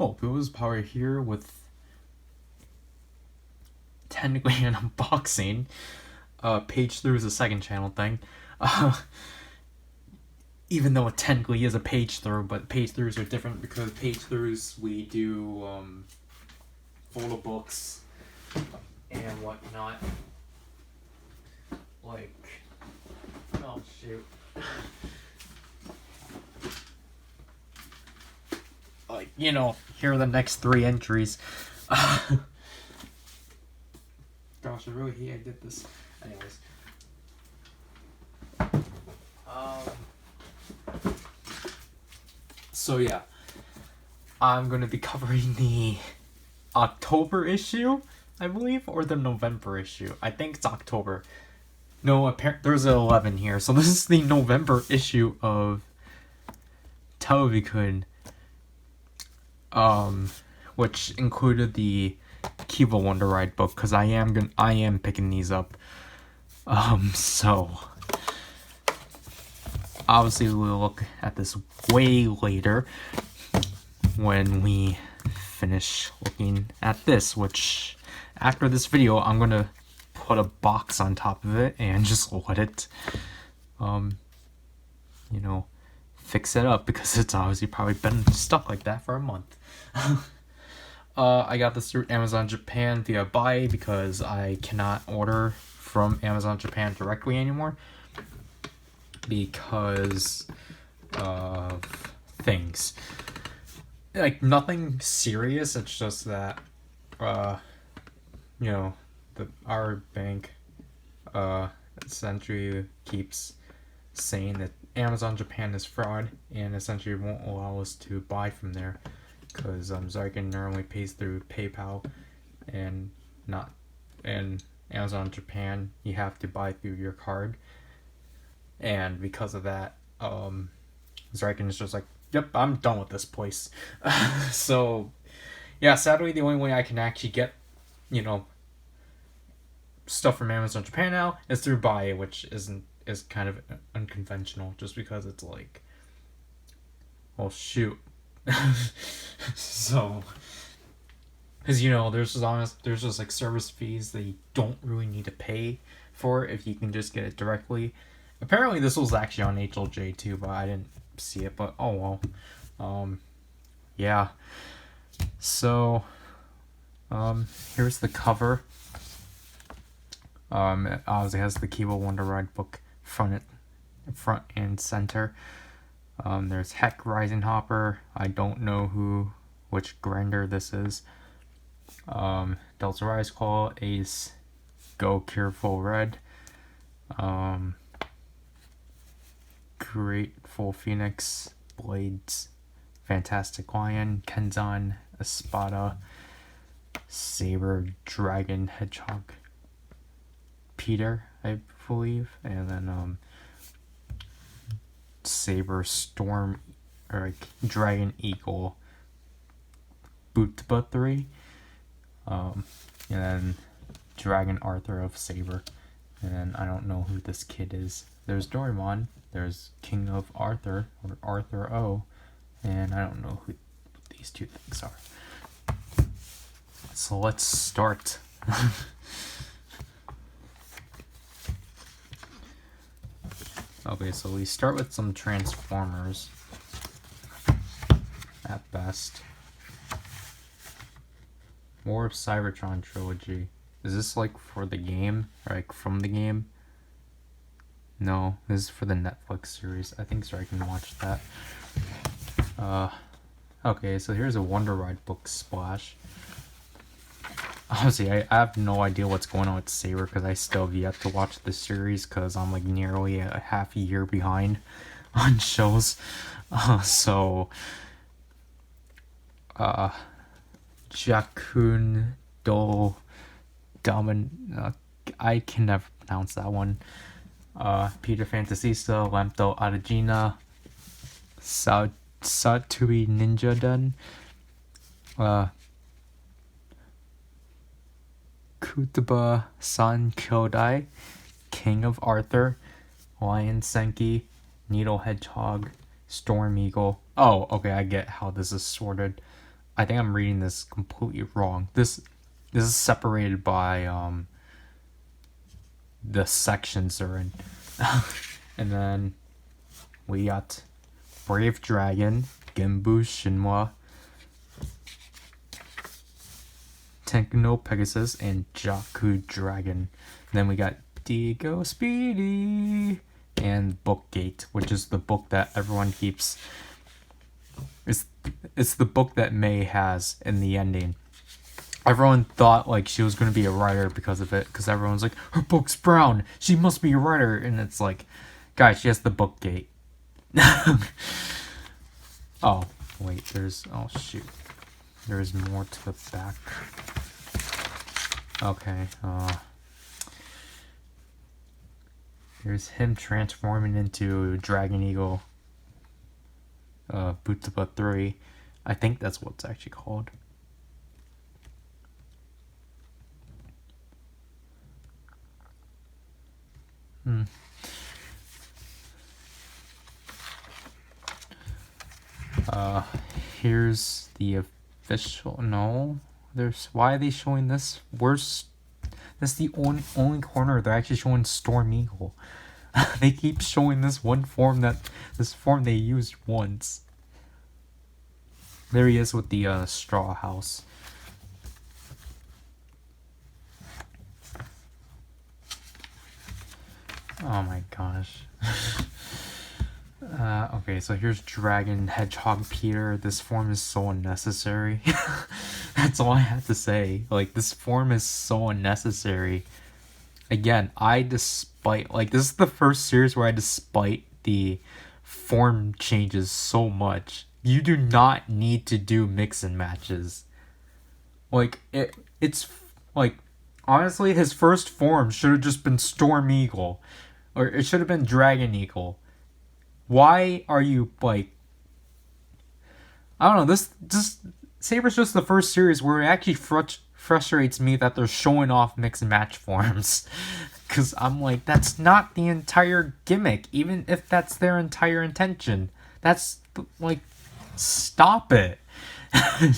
Oh, Bill's Power here with technically an unboxing. Page through is a second channel thing. Even though it technically is a page through, but page throughs are different because page throughs we do photo books and whatnot. Like, oh shoot. Like, you know, here are the next 3 entries. Gosh, I really hate I did this. Anyways. So yeah, I'm going to be covering the October issue, I believe, or the November issue. I think it's October. No, there's an 11 here. So this is the November issue of Televikun, which included the Kiva Wonder Ride book, because I am picking these up. So obviously we'll look at this way later when we finish looking at this, which after this video I'm gonna put a box on top of it and just let it you know, fix it up, because it's obviously probably been stuck like that for a month. I got this through Amazon Japan via buy, because I cannot order from Amazon Japan directly anymore because of things. Like, nothing serious, it's just that you know, our bank essentially keeps saying that Amazon Japan is fraud and essentially won't allow us to buy from there, because Zarkin normally pays through PayPal and Amazon Japan you have to buy through your card, and because of that Zarkin is just like, yep, I'm done with this place. So yeah, sadly the only way I can actually get, you know, stuff from Amazon Japan now is through buy, which is kind of unconventional, just because it's like, well, shoot. So, because, you know, there's just like service fees that you don't really need to pay for if you can just get it directly. Apparently this was actually on HLJ too, but I didn't see it, but oh well. Yeah, so here's the cover. It obviously has the Kiva Wonder Ride book front and center. There's Heck Rising Hopper. I don't know which grinder this is. Delta Rise Call, Ace, Go Careful Red, Grateful Phoenix, Blades, Fantastic Lion, Kenzan, Espada, Saber, Dragon, Hedgehog, Peter, I believe, and then Saber, Storm, or like Dragon, Eagle, Bootba 3, and then Dragon Arthur of Saber, and then I don't know who this kid is. There's Doraemon, there's King of Arthur, or Arthur O, and I don't know who these two things are. So let's start. Okay, so we start with some Transformers, at best. War of Cybertron trilogy. Is this like for the game? Or like from the game? No, this is for the Netflix series. I think so, I can watch that. Okay, so here's a Wonder Ride book splash. Honestly, I have no idea what's going on with Saber, because I still have yet to watch the series, because I'm like nearly a half a year behind on shows. Jakun Do Daman, I can never pronounce that one. Peter Fantasista, Lampto Adagina, Satui Ninja Den, Kutaba San Kyodai, King of Arthur, Lion Senki, Needle Hedgehog, Storm Eagle. Oh, okay, I get how this is sorted. I think I'm reading this completely wrong. This is separated by the sections they're in. And then we got Brave Dragon, Genbu Shinwa, Tenkno Pegasus, and Jaku Dragon. And then we got Digo Speedy and Bookgate, which is the book that everyone keeps. It's the book that Mei has in the ending. Everyone thought like she was going to be a writer because of it, because everyone's like, her book's brown, she must be a writer, and it's like, guys, she has the Bookgate. Oh wait, there's more to the back. Okay, here's him transforming into Dragon Eagle, Butsuba 3. I think that's what it's actually called. Here's the official. No, why are they showing this? That's the only corner they're actually showing Storm Eagle. They keep showing this form they used once. There he is with the straw house. Oh my gosh. Okay, so here's Dragon Hedgehog Peter. This form is so unnecessary. That's all I have to say. Like, this form is so unnecessary. Again, this is the first series where despite the form changes so much, you do not need to do mix and matches. Like, it's like, honestly, his first form should have just been Storm Eagle, or it should have been Dragon Eagle. Why are you like, I don't know, this Saber's just the first series where it actually frustrates me that they're showing off mix and match forms. Because I'm like, that's not the entire gimmick, even if that's their entire intention. That's like, stop it. I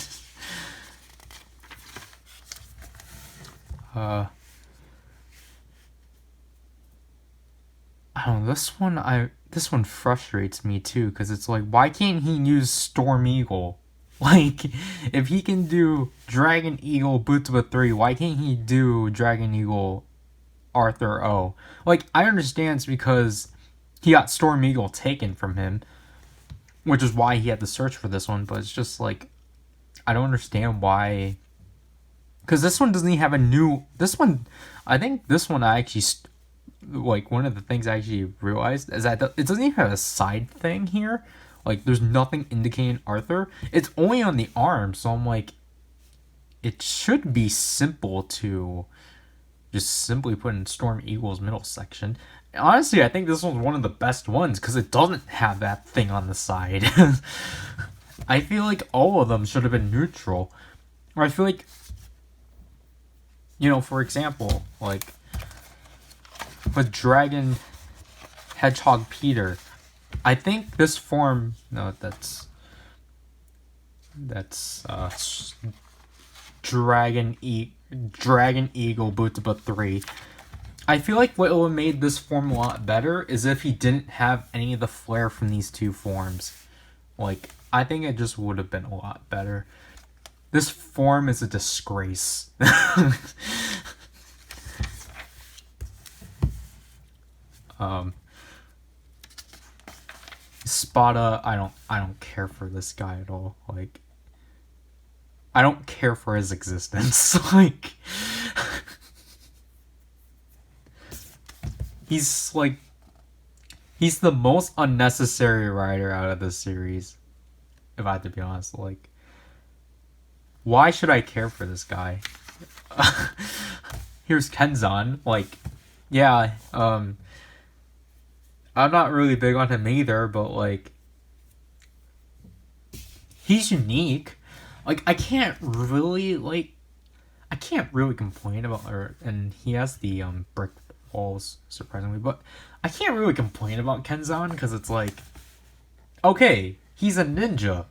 don't know, this one frustrates me too, because it's like, why can't he use Storm Eagle? Like, if he can do Dragon Eagle Butsuba 3, why can't he do Dragon Eagle Arthur O? Like, I understand it's because he got Storm Eagle taken from him, which is why he had to search for this one, but it's just like, I don't understand why. Because this one doesn't even have I think this one I actually, like, one of the things I actually realized is that it doesn't even have a side thing here. Like, there's nothing indicating Arthur. It's only on the arm, so I'm like, it should be simple to just simply put in Storm Eagle's middle section. Honestly, I think this one's one of the best ones, because it doesn't have that thing on the side. I feel like all of them should have been neutral. Or I feel like, you know, for example, like, with Dragon Hedgehog Peter, I think this form, no, that's Dragon Eagle Butsuba 3. I feel like what would have made this form a lot better is if he didn't have any of the flair from these two forms. Like, I think it just would have been a lot better. This form is a disgrace. Spada, I don't care for this guy at all. Like, I don't care for his existence. Like, he's the most unnecessary rider out of this series, if I have to be honest. Like, why should I care for this guy? Here's Kenzan. Like, yeah, I'm not really big on him either, but like, he's unique. Like, I can't really complain about her, and he has the brick walls, surprisingly, but I can't really complain about Kenzan, because it's like, okay, he's a ninja.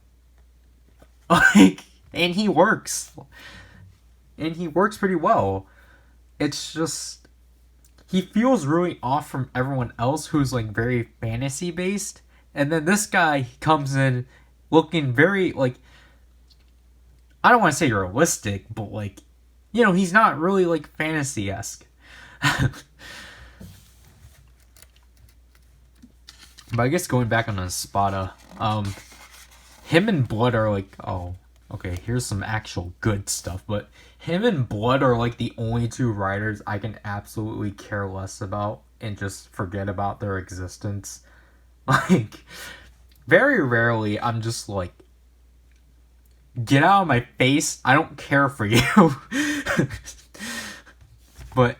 Like, and he works. And he works pretty well. It's just he feels really off from everyone else who's like very fantasy based. And then this guy comes in looking very like I don't want to say realistic, but like he's not really like fantasy-esque. But I guess going back on the Espada, him and Blood are like, oh, okay, here's some actual good stuff, but him and Blood are like the only two riders I can absolutely care less about and just forget about their existence. Like, very rarely I'm just like, get out of my face, I don't care for you. But,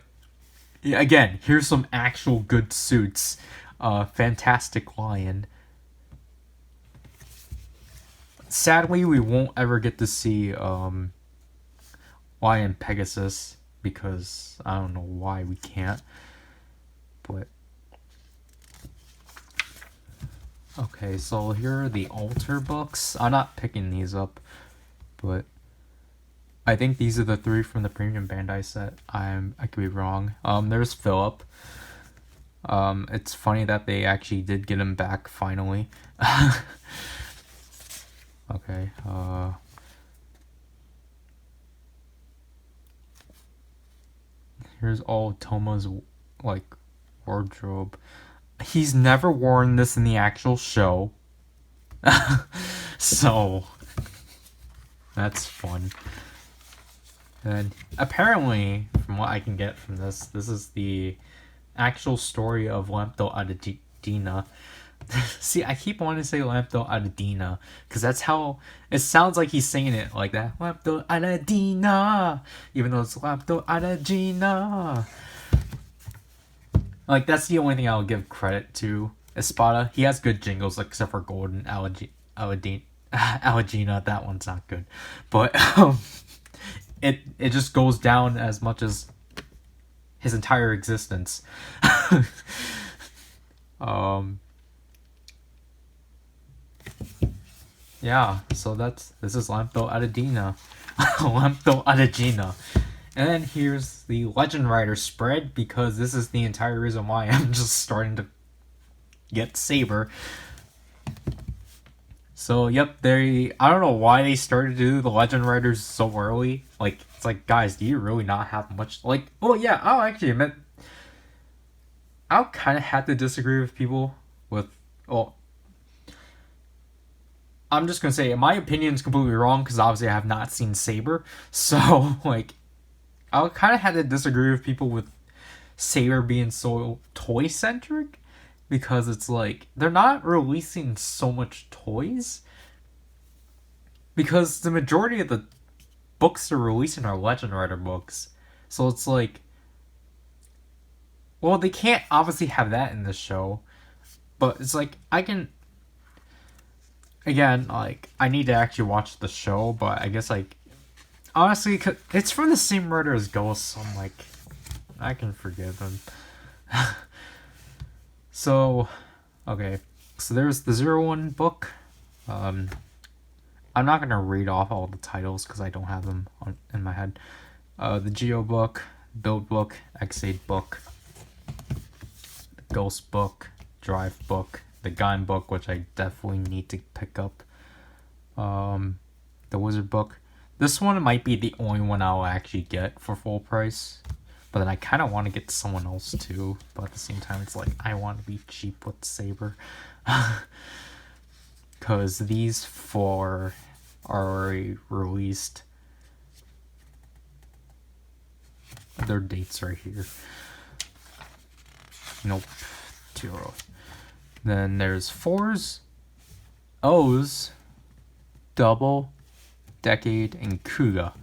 again, here's some actual good suits. Fantastic Lion. Sadly, we won't ever get to see Lion Pegasus because I don't know why we can't. But okay, so here are the altar books. I'm not picking these up, but I think these are the 3 from the premium Bandai set. I could be wrong. There's Philip. It's funny that they actually did get him back finally. Okay, here's all Toma's, like, wardrobe. He's never worn this in the actual show. So, that's fun. And apparently, from what I can get from this is the actual story of Lampto Adedina. See, I keep wanting to say Lampto Adedina because that's how it sounds like he's saying it like that. Lampto Adedina, even though it's Lampto Adedina. Like, that's the only thing I'll give credit to Espada. He has good jingles, like, except for Golden Aladina. That one's not good, but it just goes down as much as his entire existence. Yeah, so this is Lampto Adedina. Lampto Adedina. And then here's the Legend Rider spread, because this is the entire reason why I'm just starting to get Saber. So, yep, I don't know why they started to do the Legend Riders so early. Like, it's like, guys, do you really not have much? Like, well, yeah, I'll actually admit, I'll kind of have to disagree with people with, well, I'm just going to say, my opinion is completely wrong, because obviously I have not seen Saber. So, like, I'll kind of have to disagree with people with Saber being so toy-centric, because it's like, they're not releasing so much toys, because the majority of the books they're releasing are Legend Rider books. So it's like, well, they can't obviously have that in this show, but it's like, again, like, I need to actually watch the show, but I guess, like, honestly, it's from the same writer as Ghost, so I'm like, I can forgive him. So, okay, so there's the 01 book. I'm not gonna read off all the titles because I don't have them in my head. The Geo book, Build book, DMCA'ed book, the Ghost book, Drive book, the Gaim book, which I definitely need to pick up. The Wizard book. This one might be the only one I'll actually get for full price. But then I kind of want to get someone else too. But at the same time, it's like, I want to be cheap with Saber. Because these 4 are already released. Their dates right here. Nope. Too early. Then there's 4s, O's, Double, DMCA'ed, and Kuga.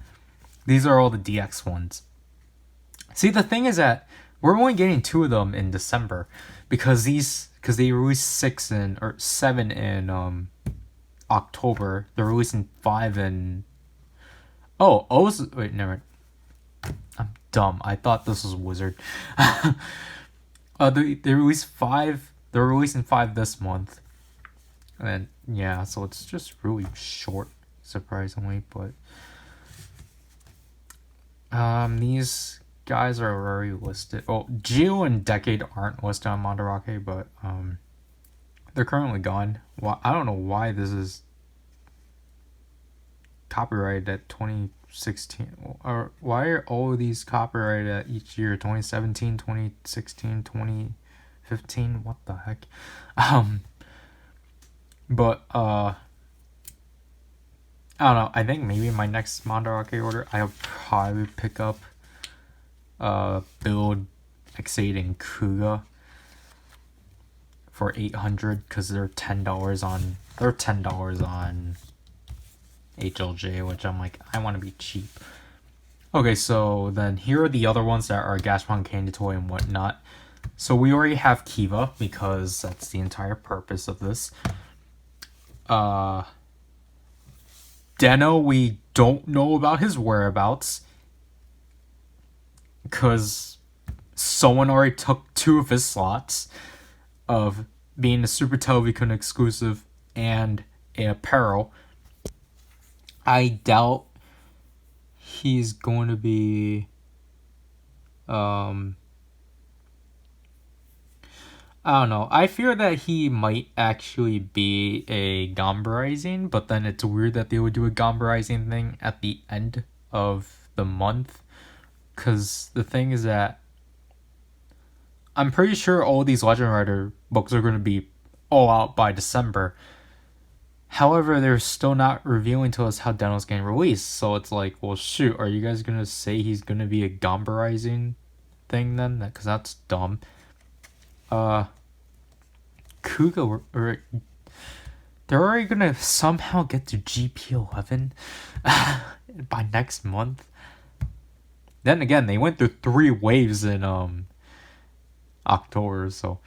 These are all the DX ones. See, the thing is that we're only getting 2 of them in December, because they released 7 in October. They're releasing 5 in O's. Wait, never. I'm dumb. I thought this was Wizard. They released 5. They're releasing 5 this month, and yeah, so it's just really short. surprisingly, but these guys are already listed. Well, Geo and Decade aren't listed on Mandarake, but they're currently gone. Well, I don't know why this is copyrighted at 2016, or why are all of these copyrighted at each year? 2017, 2016, 2015. What the heck? But I don't know. I think maybe my next Mandarake order, I'll probably pick up Build, Exade, and Kuga for 800 because they're $10 on HLJ, which I'm like, I want to be cheap. Okay, so then here are the other ones that are Gashpon Candy Toy and whatnot. So we already have Kiva because that's the entire purpose of this. Deno, we don't know about his whereabouts because someone already took 2 of his slots of being a Super Televikun exclusive and an apparel. I doubt he's going to be I don't know. I fear that he might actually be a Gombarizing, but then it's weird that they would do a Gombarizing thing at the end of the month. Because the thing is that I'm pretty sure all these Legend Rider books are going to be all out by December. However, they're still not revealing to us how Deno's getting released. So it's like, well, shoot, are you guys going to say he's going to be a Gombarizing thing then? Because that's dumb. Kuga, they're already gonna somehow get to GP11 by next month. Then again, they went through 3 waves in October, so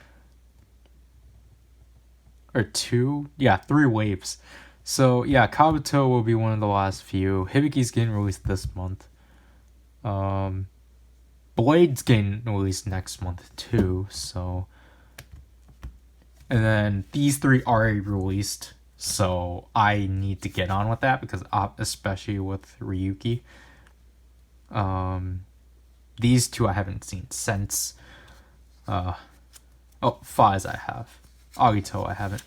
or 2, yeah, 3 waves. So yeah, Kabuto will be one of the last few. Hibiki's getting released this month. Blade's getting released next month too, so. And then these 3 are already released, so I need to get on with that because especially with Ryuki. These 2 I haven't seen since. Faz I have. Agito I haven't.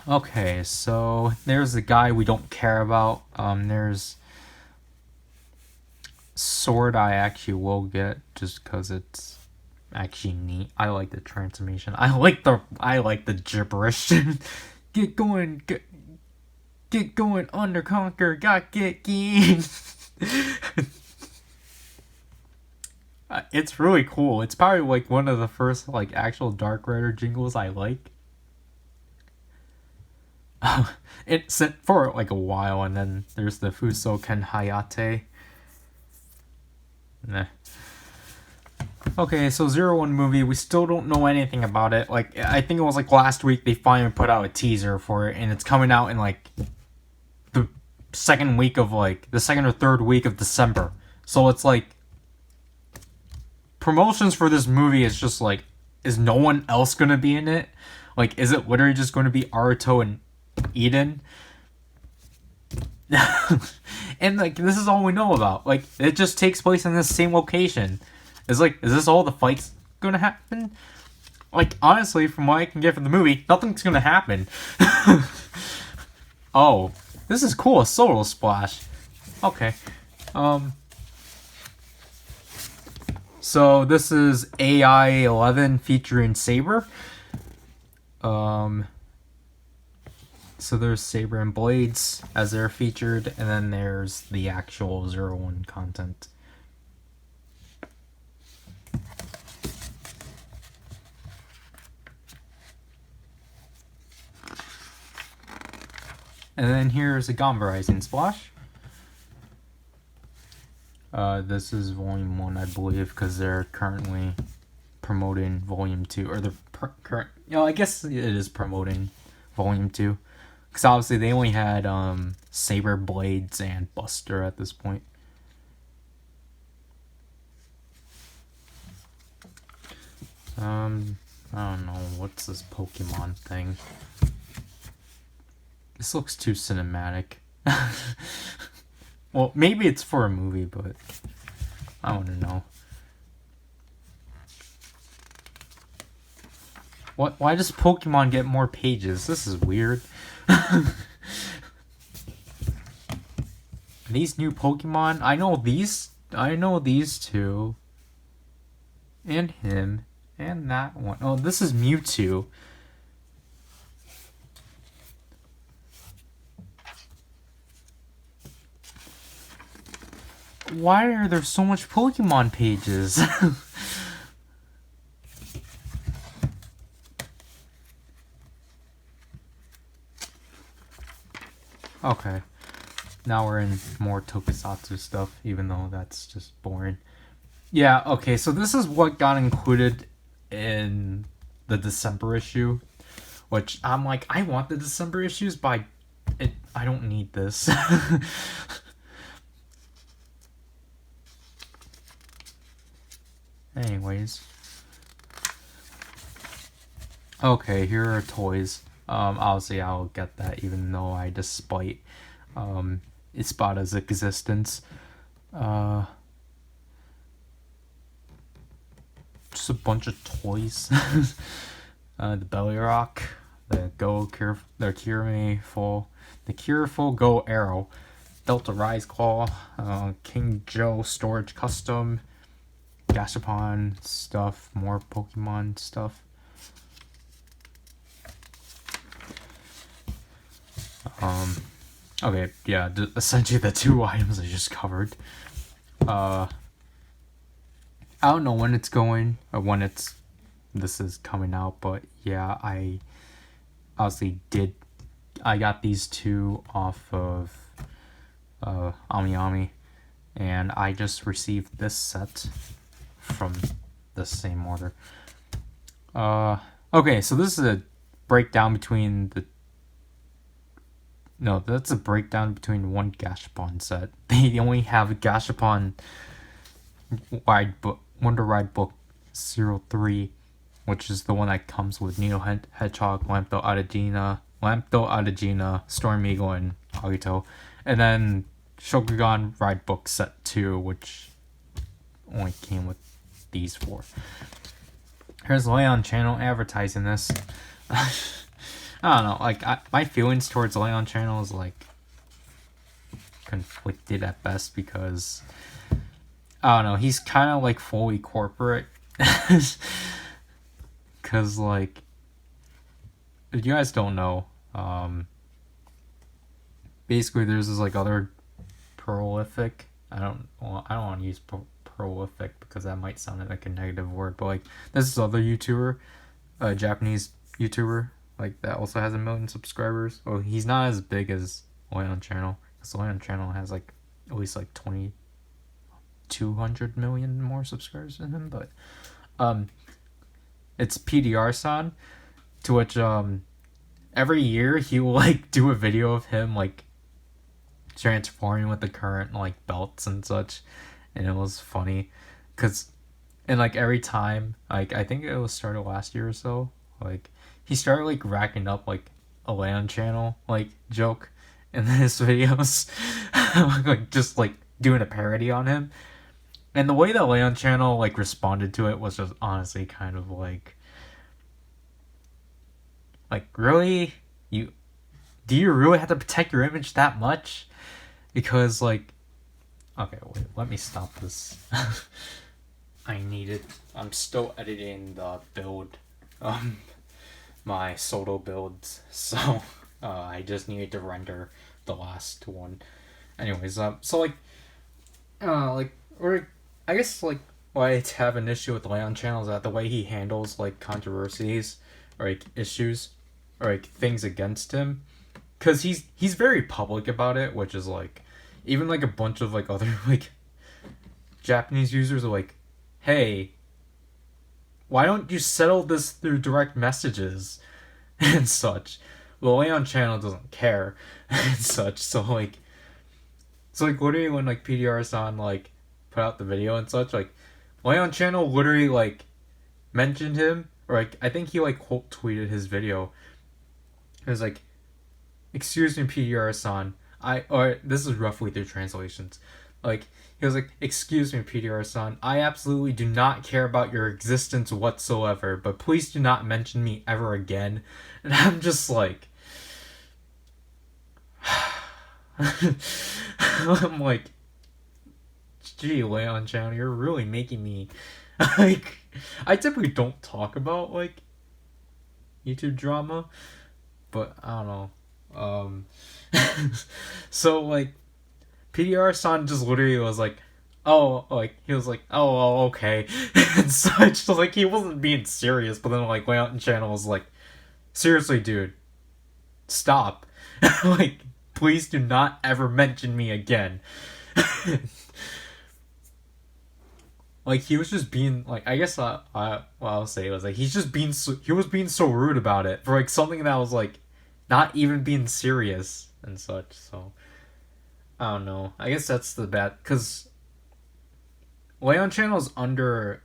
Okay, so there's the guy we don't care about. There's Sword I actually will get just because it's actually neat. I like the transformation. I like the gibberish. Get going, get going, under conquer, got get game. It's really cool. It's probably like one of the first like actual Dark Rider jingles I like. It's set for like a while, and then there's the Fuso Ken Hayate. Nah. Okay, so 01 movie, we still don't know anything about it. Like, I think it was like last week they finally put out a teaser for it, and it's coming out in like the second or third week of December. So it's like promotions for this movie is just like, is no one else gonna be in it? Like, is it literally just going to be Aruto and Eden? And like, this is all we know about. Like, it just takes place in this same location. It's like, is this all the fights gonna happen? Like, honestly, from what I can get from the movie, nothing's gonna happen. Oh, this is cool, a solo splash. Okay. So this is AI 11 featuring Saber. So there's Saber and Blades as they're featured, and then there's the actual 01 content. And then here's a Gombarizing splash. This is Volume 1, I believe, because they're currently promoting Volume 2, or I guess it is promoting Volume 2. Because obviously they only had Saber, Blades, and Buster at this point. I don't know, what's this Pokemon thing? This looks too cinematic. Well, maybe it's for a movie, but I want to know. What? Why does Pokemon get more pages? This is weird. These new Pokemon, I know these two. And him. And that one. Oh, this is Mewtwo. Why are there so much Pokemon pages? Okay. Now we're in more tokusatsu stuff, even though that's just boring. Yeah, okay, so this is what got included in the December issue, which I'm like, I want the December issues, but I don't need this. Anyways. Okay, here are toys. Obviously I'll get that even though I despite Espada's existence. Just a bunch of toys. The Belly Rock, the Cureful Go Arrow, Delta Rise Claw, King Joe Storage Custom, Gashapon stuff, more Pokemon stuff. Okay, yeah, essentially the two items I just covered. I don't know when it's going or when this is coming out, but yeah, I obviously I got these two off of AmiAmi, and I just received this set from the same order. Okay, so this is a breakdown between that's a breakdown between one Gashapon set. They only have a Gashapon Wonder Ridebook 03, which is the one that comes with Needle Hedgehog, Lampdo Adagina, Storm Eagle, and Agito. And then Shokugan Ridebook Set 2, which only came with these four. Here's Leon Channel advertising this. I don't know, like, my feelings towards Leon Channel is, like, conflicted at best because, I don't know, he's kind of, like, fully corporate. Because, like, if you guys don't know, basically there's this, like, other prolific, I don't want to use prolific because that might sound like a negative word, but, like, there's this other YouTuber, a Japanese YouTuber, like, that also has 1 million subscribers. Well, he's not as big as Leon Channel, because Leon Channel has, like, at least, like, 200 million more subscribers than him, but, it's PDR-san, to which, every year he will, like, do a video of him, like, transforming with the current, like, belts and such, and it was funny, and, like, every time, like, I think it was started last year or so, like, he started, like, racking up, like, a Leon Channel, like, joke in his videos. Like, just, like, doing a parody on him. And the way that Leon Channel, like, responded to it was just honestly kind of, like, really? Do you really have to protect your image that much? Because, like, okay, wait, let me stop this. I need it. I'm still editing the build. My solo builds, so I just needed to render the last one. Anyways, so or I guess like why I have an issue with Leon Channel is that the way he handles like controversies or like issues or like things against him, because he's very public about it, which is like even like a bunch of like other like Japanese users are like, hey, why don't you settle this through direct messages and such? Well, Leon Channel doesn't care and such, so like literally when like PDR-san like put out the video and such, like Leon Channel literally like mentioned him, or like I think he like quote tweeted his video. It was like, excuse me, PDR-san. Or this is roughly their translations. Like, he was like, excuse me, PDR-san. I absolutely do not care about your existence whatsoever, but please do not mention me ever again. And I'm just like, I'm like, gee, Leon Chan, you're really making me like. I typically don't talk about like YouTube drama, but I don't know. So like PDR-san just literally was like, oh, like he was like, oh, okay, and such. So like he wasn't being serious, but then like Leon Channel was like, seriously, dude, stop, like please do not ever mention me again. Like he was just being like, I guess what I'll say was like he was being so rude about it for like something that was like not even being serious and such. So I don't know. I guess that's the bad because Leon Channel's under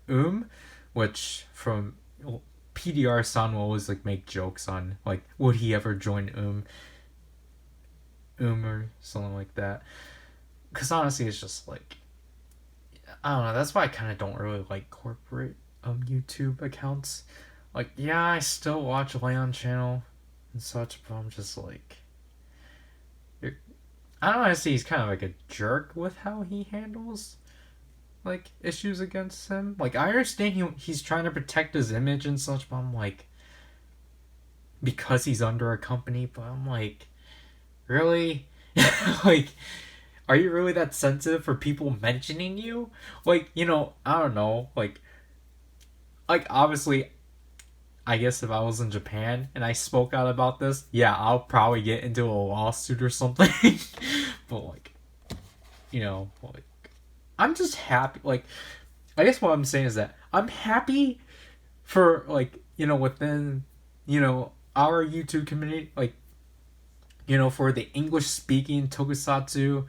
which from PDR-san will always like make jokes on like would he ever join or something like that. Because honestly, it's just like I don't know. That's why I kind of don't really like corporate YouTube accounts. Like, yeah, I still watch Leon Channel and such, but I'm just like, I don't know. I see he's kind of like a jerk with how he handles like issues against him. Like, I understand he's trying to protect his image and such, but I'm like, because he's under a company, but I'm like, really, like. Are you really that sensitive for people mentioning you? Like, I don't know. Like obviously, I guess if I was in Japan and I spoke out about this, yeah, I'll probably get into a lawsuit or something. But like, like, I'm just happy. Like, I guess what I'm saying is that I'm happy for like, within, our YouTube community, like, for the English speaking tokusatsu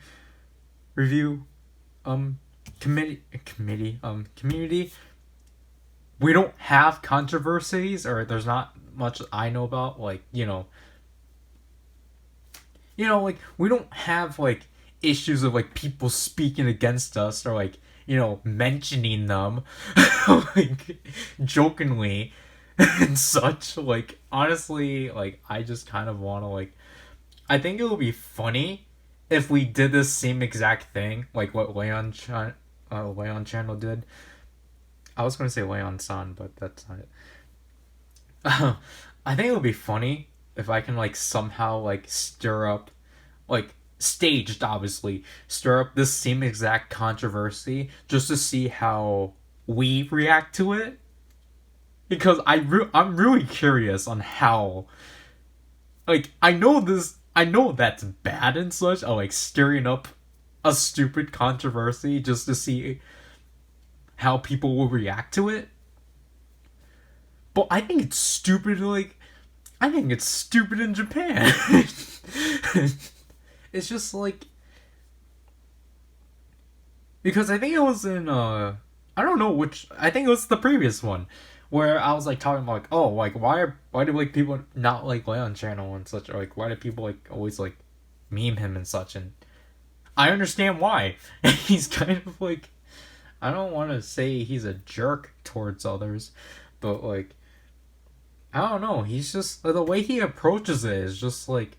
review community, we don't have controversies, or there's not much I know about, like, like we don't have like issues of like people speaking against us or like mentioning them like jokingly and such. Like honestly, like I just kind of want to like I think it would be funny if we did this same exact thing, like what Leon Channel did. I was gonna say Leon San, but that's not it. I think it would be funny if I can like somehow like stir up, like staged obviously, stir up this same exact controversy just to see how we react to it. Because I'm really curious on how, like I know that's bad and such. Oh, like stirring up a stupid controversy just to see how people will react to it. But I think it's stupid. Like, I think it's stupid in Japan. It's just like because I think it was in I don't know which. I think it was the previous one where I was like talking about like, oh, like why do like people not like Leon Channel and such, or like why do people like always like meme him and such, and I understand why. He's kind of like, I don't want to say he's a jerk towards others, but like I don't know, he's just the way he approaches it is just like,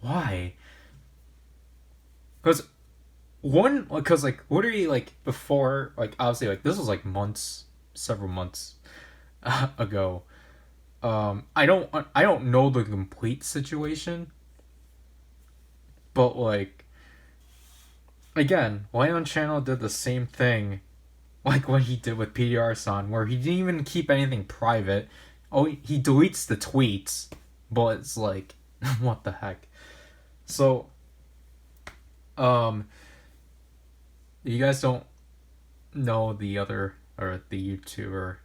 why? Because like literally like before, like obviously like this was like several months ago. I don't know the complete situation, but like again, Lion Channel did the same thing, like what he did with PDR-san, where he didn't even keep anything private. Oh, he deletes the tweets, but it's like, what the heck? So, you guys don't know the other or the YouTuber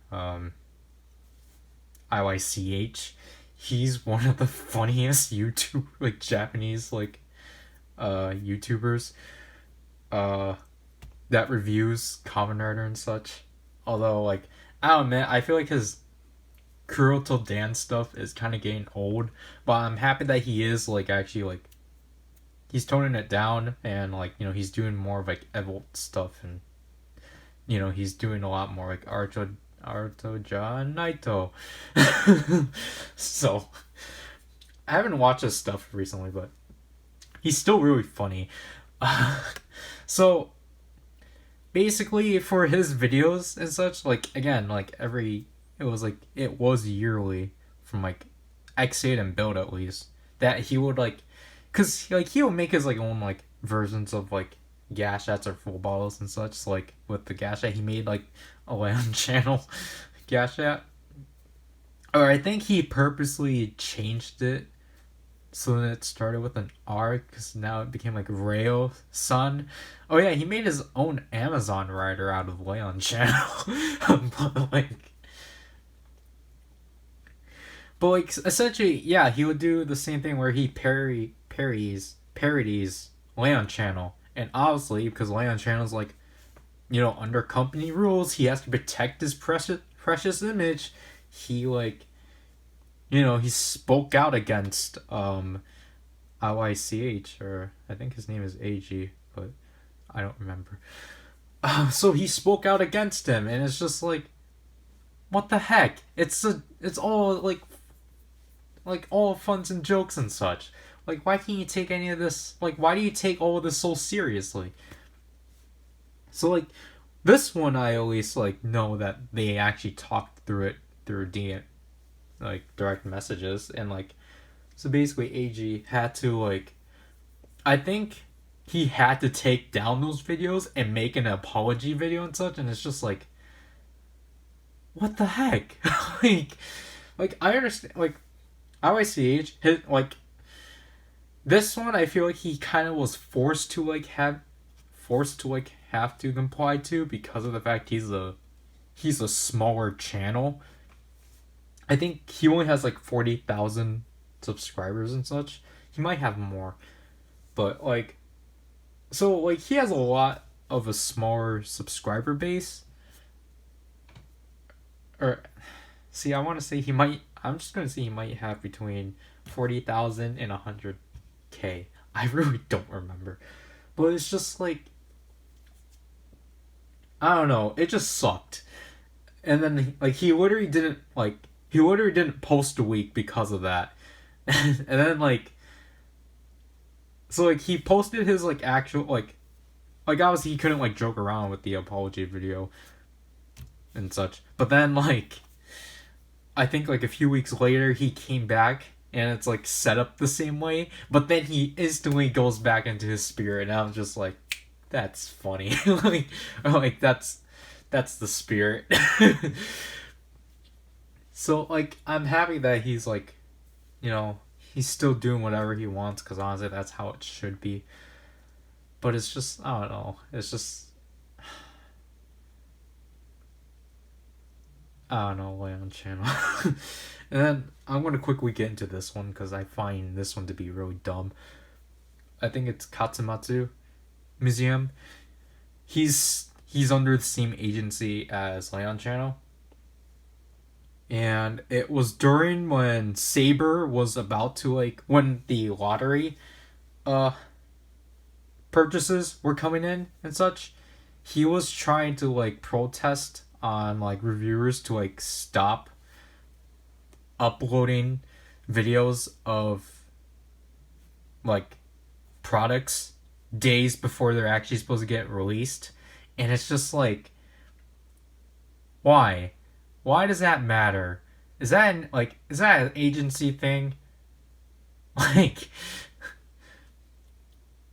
IYCH. He's one of the funniest YouTube like Japanese like YouTubers that reviews Kamen Rider and such. Although like I don't know, I feel like his Kuroto Dan stuff is kind of getting old, but I'm happy that he is like actually like he's toning it down, and like he's doing more of like adult stuff, and he's doing a lot more like Arto Naito. So I haven't watched his stuff recently, but he's still really funny. So basically for his videos and such, like again, like it was yearly from like DMCA'ed and Build at least, that he would like, cause like he would make his like own like versions of like Gashats or full bottles and such. So, like with the Gashat, he made like a land channel Gashat, or I think he purposely changed it so then it started with an R because now it became like Rayo Sun. Oh yeah, he made his own Amazon rider out of Leon channel. but like essentially, yeah, he would do the same thing where he parodies Leon channel, and obviously because Leon channel's like, under company rules, he has to protect his precious image. He like, he spoke out against IYCH, or I think his name is AG, but I don't remember. So he spoke out against him, and it's just like, what the heck? It's all like all funs and jokes and such. Like, why can't you take any of this? Like, why do you take all of this so seriously? So like, this one I at least like know that they actually talked through it through DM, like direct messages, and like, so basically AG had to like, I think he had to take down those videos and make an apology video and such, and it's just like, what the heck? like I understand, like IYCH his like, this one I feel like he kind of was forced to have to comply to because of the fact he's a smaller channel. I think he only has like 40,000 subscribers and such. He might have more, but like, so like he has a lot of a smaller subscriber base. Or, see, I want to say he might. I'm just gonna say he might have between 40,000 and 100K. I really don't remember, but it's just like, I don't know. It just sucked, and then like he literally didn't post a week because of that, and then like, so like he posted his like actual like obviously he couldn't like joke around with the apology video and such, but then like, I think like a few weeks later he came back and it's like set up the same way, but then he instantly goes back into his spirit, and I'm just like, that's funny. like that's the spirit. So like, I'm happy that he's like, he's still doing whatever he wants, because honestly that's how it should be. But it's just, I don't know, it's just, I don't know, Leon channel. And then I'm going to quickly get into this one because I find this one to be really dumb. I think it's Katsumatsu Museum. He's under the same agency as Leon channel. And it was during when Saber was about to like, when the lottery purchases were coming in and such, he was trying to like protest on like reviewers to like stop uploading videos of like products days before they're actually supposed to get released. And it's just like, why does that matter? Is that an agency thing? Like,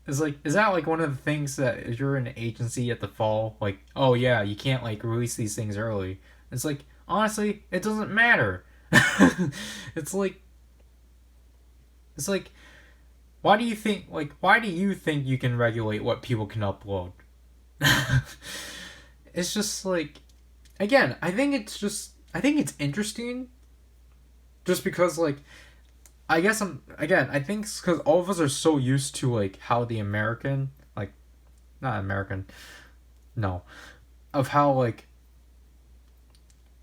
is that like one of the things that if you're in an agency you have to follow? Like, oh yeah, you can't like release these things early. It's like, honestly, it doesn't matter. It's like, why do you think you can regulate what people can upload? It's just like, again, I think it's interesting just because like, I guess I think because all of us are so used to like how the American, like, not American, no, of how like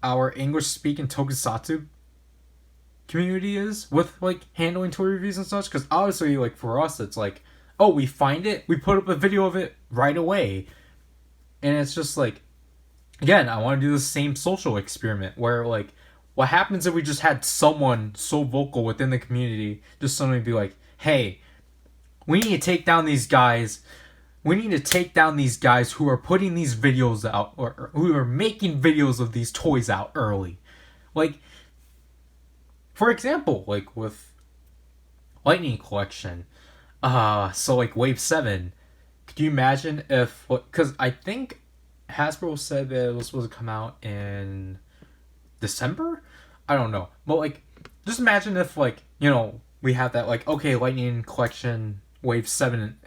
our English speaking tokusatsu community is with like handling toy reviews and such. Because obviously, like for us, it's like, oh, we find it, we put up a video of it right away, and it's just like, again, I want to do the same social experiment where like, what happens if we just had someone so vocal within the community just suddenly be like, hey, we need to take down these guys. We need to take down these guys who are putting these videos out, or who are making videos of these toys out early. Like, for example, like with Lightning Collection, so like Wave 7, could you imagine if, because I think Hasbro said that it was supposed to come out in December? I don't know. But like, just imagine if like, you know, we have that like, okay, Lightning Collection Wave 7,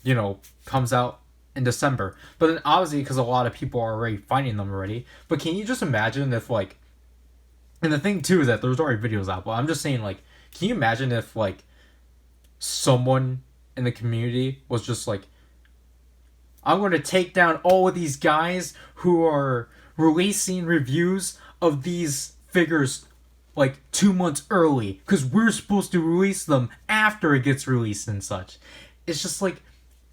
you know, comes out in December. But then obviously, because a lot of people are already finding them already. But can you just imagine if like, and the thing too is that there's already videos out, but I'm just saying like, can you imagine if like someone in the community was just like, I'm going to take down all of these guys who are releasing reviews of these figures like 2 months early because we're supposed to release them after it gets released and such. It's just like,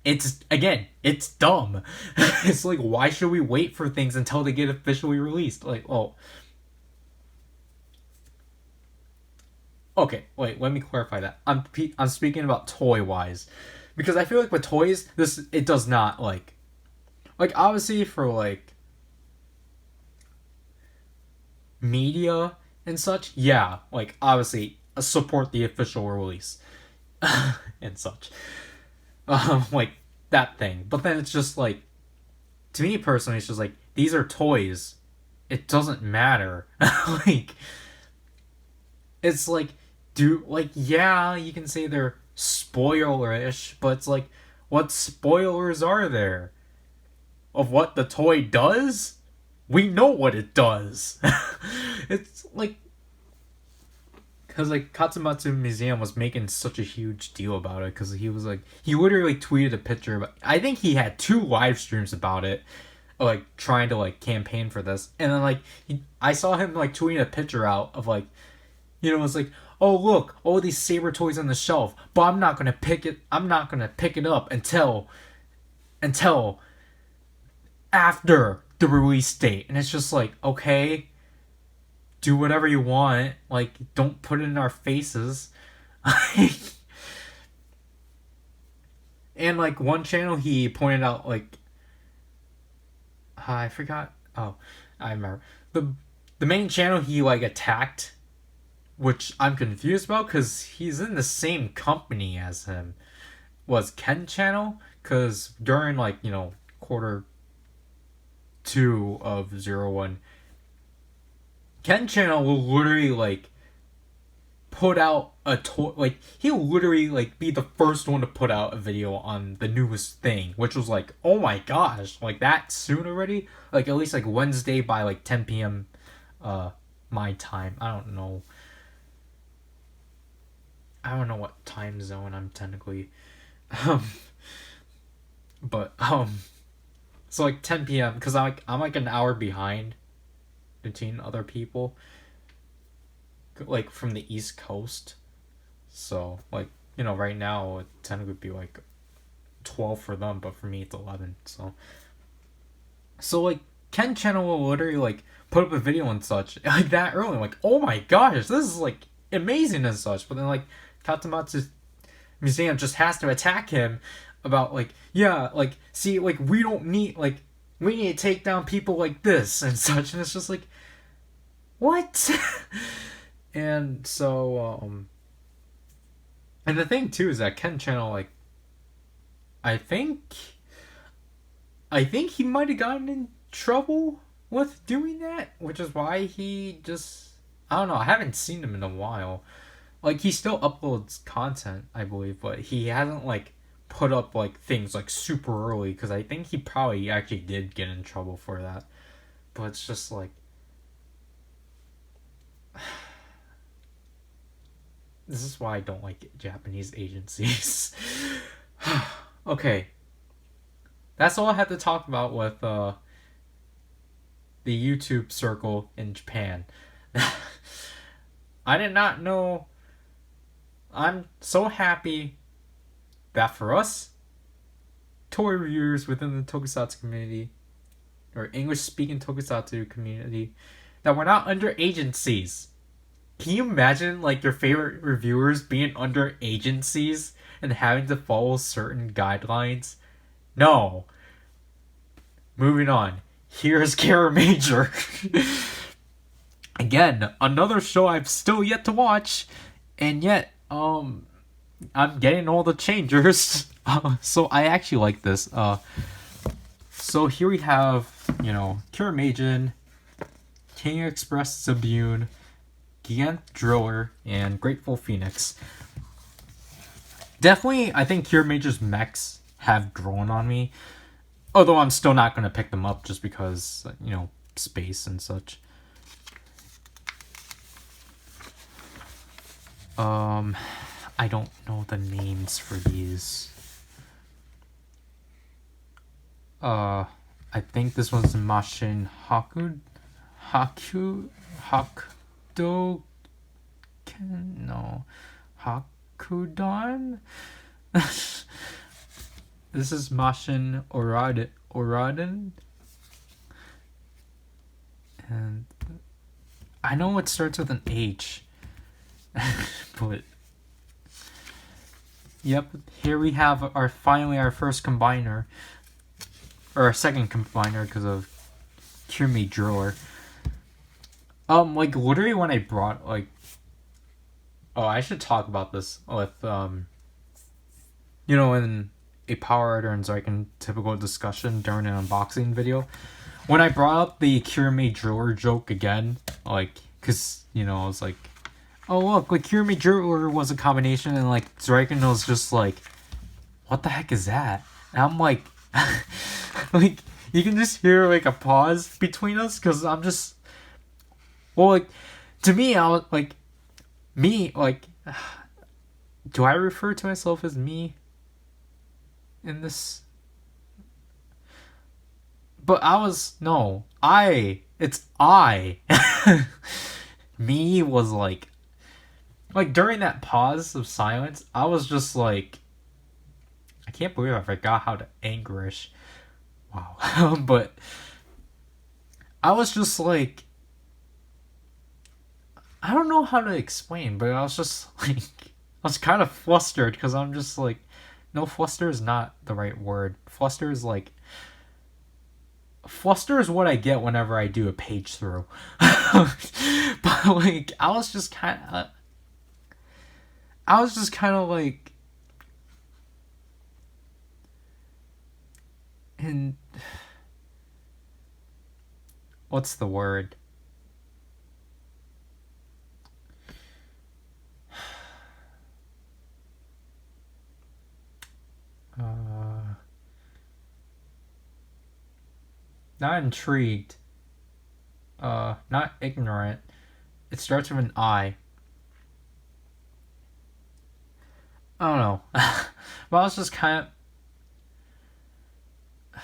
it's, again, it's dumb. It's like, why should we wait for things until they get officially released? Like, oh. Okay, wait, let me clarify that. I'm speaking about toy-wise. Because I feel like with toys, it does not, like, obviously for, like, media and such, yeah, like, obviously, support the official release. And such. Like, that thing. But then it's just, like, to me personally, it's just, like, these are toys. It doesn't matter. Like, it's, like, yeah, you can say they're spoiler-ish, but it's like, what spoilers are there? Of what the toy does? We know what it does. It's like, because like Katsumatsu Museum was making such a huge deal about it, because he was like, he literally tweeted a picture about, I think he had 2 live streams about it, like trying to like campaign for this, and then like I saw him like tweeting a picture out of like, you know, it's like, oh look, all these Saber toys on the shelf, but I'm not gonna pick it up until after the release date. And it's just like, okay, do whatever you want, like, don't put it in our faces. And like one channel he pointed out, like, I forgot, oh, I remember the main channel he like attacked, which I'm confused about because he's in the same company as him, was Ken Channel. Because during, like, you know, quarter 2 of 01, Ken Channel will literally, like, put out a toy, like, he'll literally, like, be the first one to put out a video on the newest thing, which was like, oh my gosh, like, that soon already? Like, at least, like, Wednesday by, like, 10 p.m., my time. I don't know what time zone I'm technically, but so like 10 p.m. because I'm like an hour behind between other people, like from the East Coast. So like, you know, right now it technically would be like 12 for them, but for me it's 11. So like Ken Channel will literally like put up a video and such like that early. I'm like, oh my gosh, this is like amazing and such. But then like Katsumatsu Museum just has to attack him about like, yeah, like, see, like, we need to take down people like this and such. And it's just like, what? And so and the thing too is that Ken Channel, like, I think he might have gotten in trouble with doing that, which is why he just, I don't know, I haven't seen him in a while. Like, he still uploads content, I believe, but he hasn't, like, put up, like, things, like, super early, because I think he probably actually did get in trouble for that. But it's just, like, this is why I don't like Japanese agencies. Okay. That's all I have to talk about with, the YouTube circle in Japan. I did not know. I'm so happy that for us, toy reviewers within the tokusatsu community, or English-speaking tokusatsu community, that we're not under agencies. Can you imagine, like, your favorite reviewers being under agencies and having to follow certain guidelines? No. Moving on. Here's Kara Major. Again, another show I've still yet to watch, and yet, I'm getting all the changers. So I actually like this. So here we have, Kira Majin, King Express Zabune, Gigant Driller, and Grateful Phoenix. Definitely, I think Kira Major's mechs have grown on me. Although I'm still not going to pick them up just because, space and such. I don't know the names for these. I think this one's Mashin Hakudo no. Hakudon? This is Mashin Oraden. And I know it starts with an H. But yep, here we have our first combiner. Or our second combiner because of Kirimi Driller. Literally when I brought, I should talk about this with, in a PowerRider and Zyken typical discussion during an unboxing video. When I brought up the Kirimi Driller joke again, because, I was like, oh look, Kirimi Driller was a combination, and, Zyken was just like, what the heck is that? And I'm like, you can just hear, a pause between us, because I'm just, to me, I was, do I refer to myself as me in this? But it's I. Me was during that pause of silence, I was just like, I can't believe I forgot how to English. Wow. But I was just like, I don't know how to explain, but I was just I was kind of flustered because I'm just like, no, fluster is not the right word. Fluster is what I get whenever I do a page through. But I was just kind of and what's the word? Not intrigued. Not ignorant. It starts with an I. I don't know. But I was just kind of...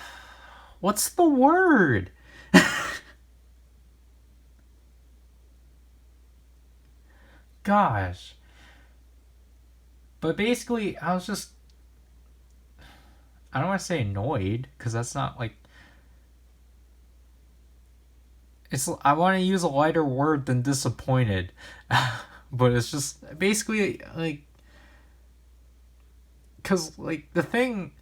What's the word? Gosh. But basically, I was just... I don't want to say annoyed, because that's not I want to use a lighter word than disappointed. But it's just basically because the thing,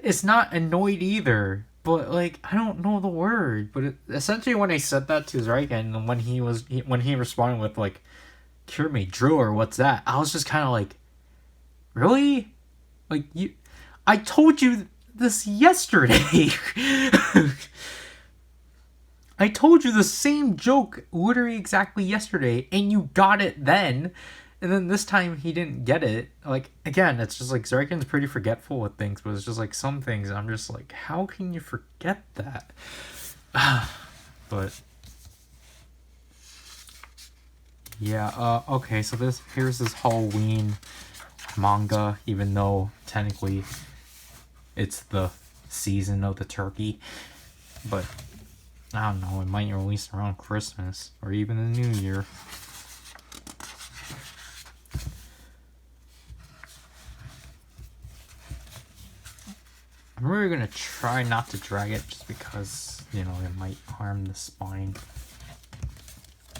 it's not annoyed either, but I don't know the word. But essentially when I said that to Zyken, and when he responded with Kirimi Driller, what's that? I was just kind of really? I told you this yesterday. I told you the same joke literally exactly yesterday, and you got it then. And then this time he didn't get it. Again, it's just Zyken's pretty forgetful with things, but it's just some things I'm just how can you forget that? But yeah, okay, so here's this Halloween manga, even though technically it's the season of the turkey. But I don't know, it might release around Christmas or even the New Year. I'm really gonna try not to drag it just because, you know, it might harm the spine.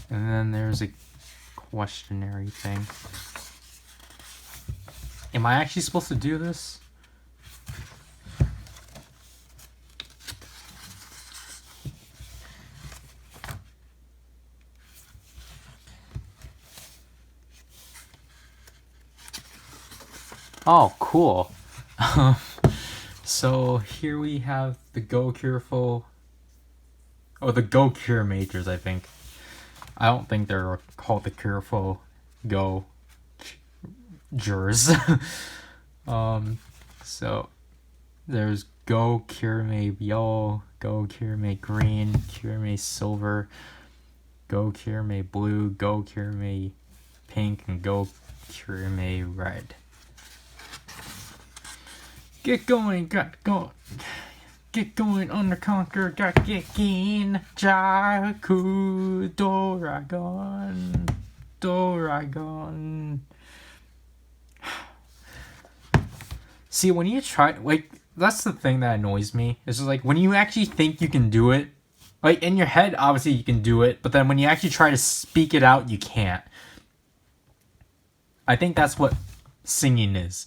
And then there's a questionary thing. Am I actually supposed to do this? Oh, cool. So here we have the Go Cureful, or the Go Cure Majors, I think. I don't think they're called the Cureful Go Jurors. So there's Go Cure Me Yellow, Go Cure Me Green, Cure Me Silver, Go Cure Me Blue, Go Cure Me Pink, and Go Cure Me Red. Get going, got go. Get going, under conquer, got get gain. Jaku, Doragon, Doragon. See, when you try, like, that's the thing that annoys me. It's just like when you actually think you can do it, like in your head, obviously you can do it, but then when you actually try to speak it out, you can't. I think that's what singing is.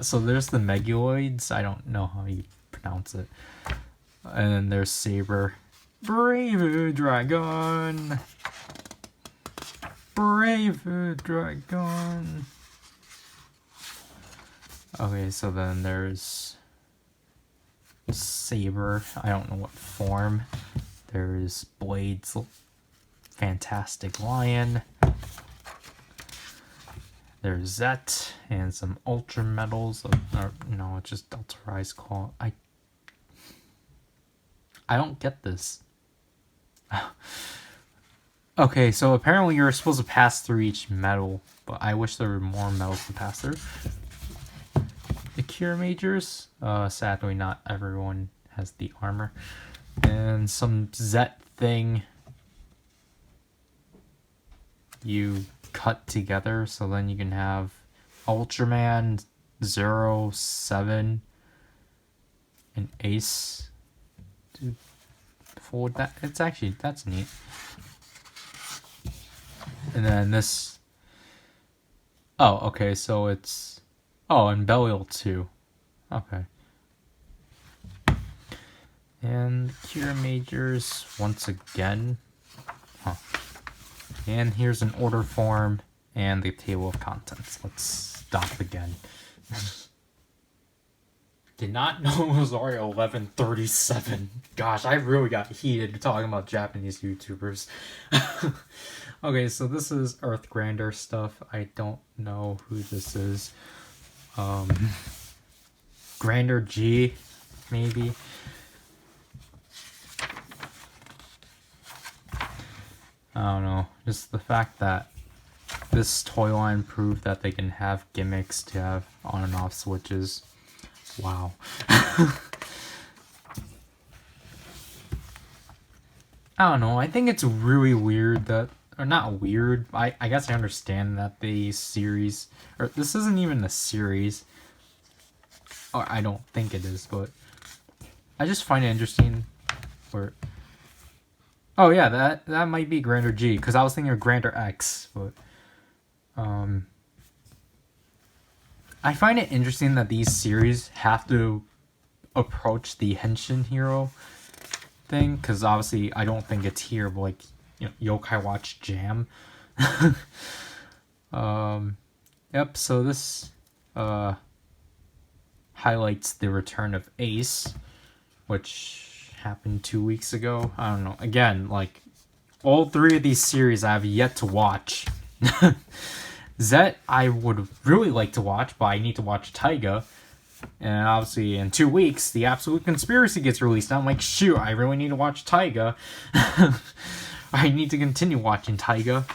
So there's the Meguloids. I don't know how you pronounce it. And then there's Saber. Brave Dragon. Brave Dragon. Okay, so then there's Saber. I don't know what form. There's Blades. Fantastic Lion. There's Zet and some Ultra Metals. Or, no, it's just Deltarize Call. I don't get this. Okay, so apparently you're supposed to pass through each metal, but I wish there were more metals to pass through. The Cure Majors. Sadly, not everyone has the armor. And some Zet thing you cut together, so then you can have Ultraman, Zero, 7, and Ace. Dude, forward that. It's actually, that's neat. And then this. Oh, okay, so it's. Oh, and Belial 2. Okay. And Cure Majors once again. Huh. And here's an order form and the table of contents. Let's stop again. Did not know it was already 11:37. Gosh, I really got heated talking about Japanese YouTubers. Okay, so this is Earth Grander stuff. I don't know who this is. Grander G, maybe. I don't know. Just the fact that this toy line proved that they can have gimmicks to have on and off switches. Wow. I don't know. I think it's really weird that, or not weird. I guess I understand that the series, or this isn't even a series. Or I don't think it is, but I just find it interesting. Where, oh yeah, that might be Grander G, because I was thinking of Grander X, but I find it interesting that these series have to approach the Henshin hero thing, because obviously I don't think it's here, but like, you know, Yokai Watch Jam. Yep, so this highlights the return of Ace, which happened 2 weeks ago. I don't know. Again, like, all three of these series I have yet to watch. Zet I would really like to watch, but I need to watch Taiga. And obviously in 2 weeks, The Absolute Conspiracy gets released. And I'm like, shoot, I really need to watch Taiga. I need to continue watching Taiga.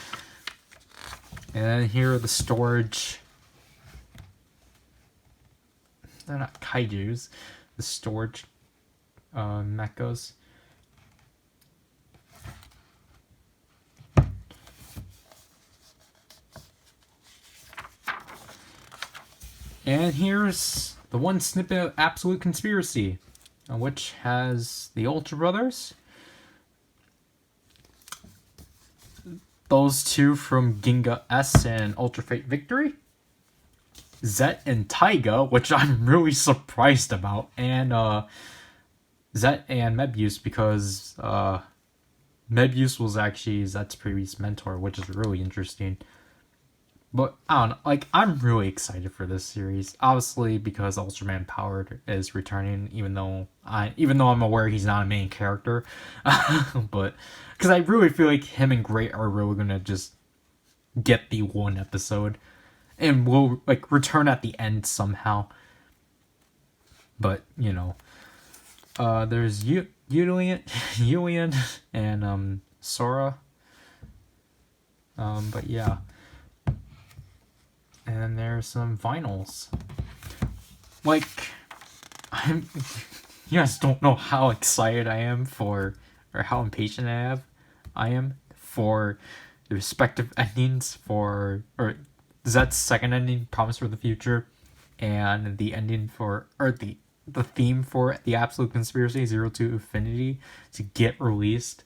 And then here are the storage. They're not kaijus. The storage mechas. And here's the one snippet of Absolute Conspiracy, which has the Ultra Brothers. Those two from Ginga S and Ultra Fate Victory. Zet and Taiga, which I'm really surprised about. And Zet and Mebius, because Mebius was actually Zet's previous mentor, which is really interesting. But I don't know, like, I'm really excited for this series. Obviously, because Ultraman Powered is returning, even though I'm aware he's not a main character. But because I really feel like him and Great are really gonna just get the one episode, and will like return at the end somehow. But you know, there's Yulian and Sora. But yeah. And there's some vinyls. Like, you guys don't know how excited I am for, or how impatient I am for the respective endings for, or Zet's second ending, Promise for the Future, and the ending for, or the theme for the Absolute Conspiracy, Zero to Infinity, to get released.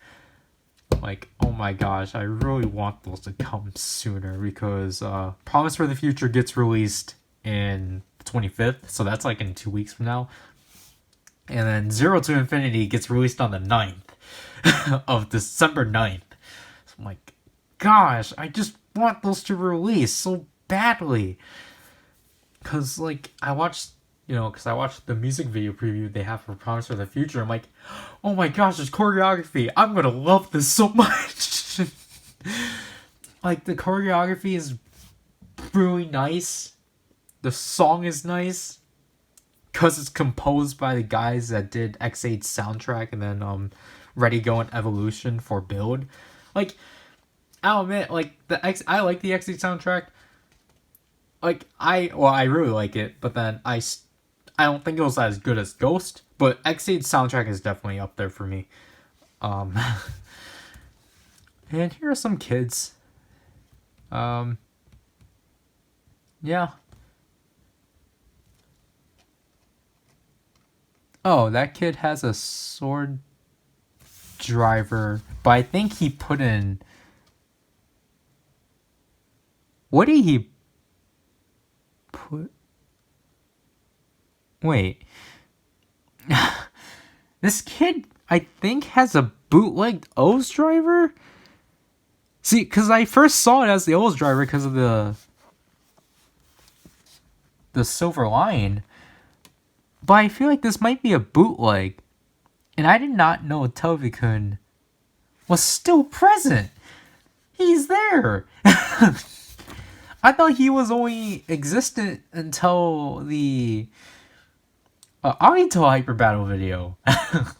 Like, oh my gosh, I really want those to come sooner, because Promise for the Future gets released in the 25th, so that's like in 2 weeks from now. And then Zero to Infinity gets released on the 9th of December 9th. So I'm like, gosh, I just want those to release so badly. Because, like, I watched the music video preview they have for Promise for the Future. I'm like, oh my gosh, there's choreography. I'm gonna love this so much. Like, the choreography is really nice. The song is nice. Because it's composed by the guys that did X8 soundtrack and then Ready Go and Evolution for Build. Like, I'll admit, like, I like the X8 soundtrack. Like, I really like it, but then I don't think it was as good as Ghost, but X8 soundtrack is definitely up there for me. And here are some kids. Yeah. Oh, that kid has a sword driver, but I think he put in... What did he put... Wait. This kid, I think, has a bootlegged O's driver? See, because I first saw it as the O's driver because of the silver line. But I feel like this might be a bootleg. And I did not know Televikun was still present. He's there. I thought he was only existent until the Agito Hyper Battle video. I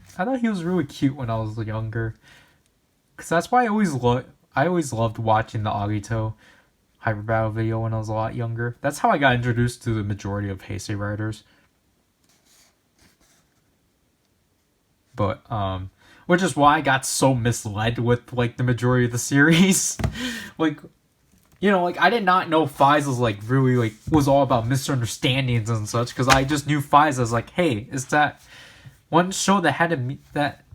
thought he was really cute when I was younger. Cause that's why I always loved watching the Agito Hyper Battle video when I was a lot younger. That's how I got introduced to the majority of Heisei Riders. But which is why I got so misled with like the majority of the series. Like, you know, like I did not know Fize was like really like was all about misunderstandings and such, because I just knew Fize as like, hey, it's that one show that had that,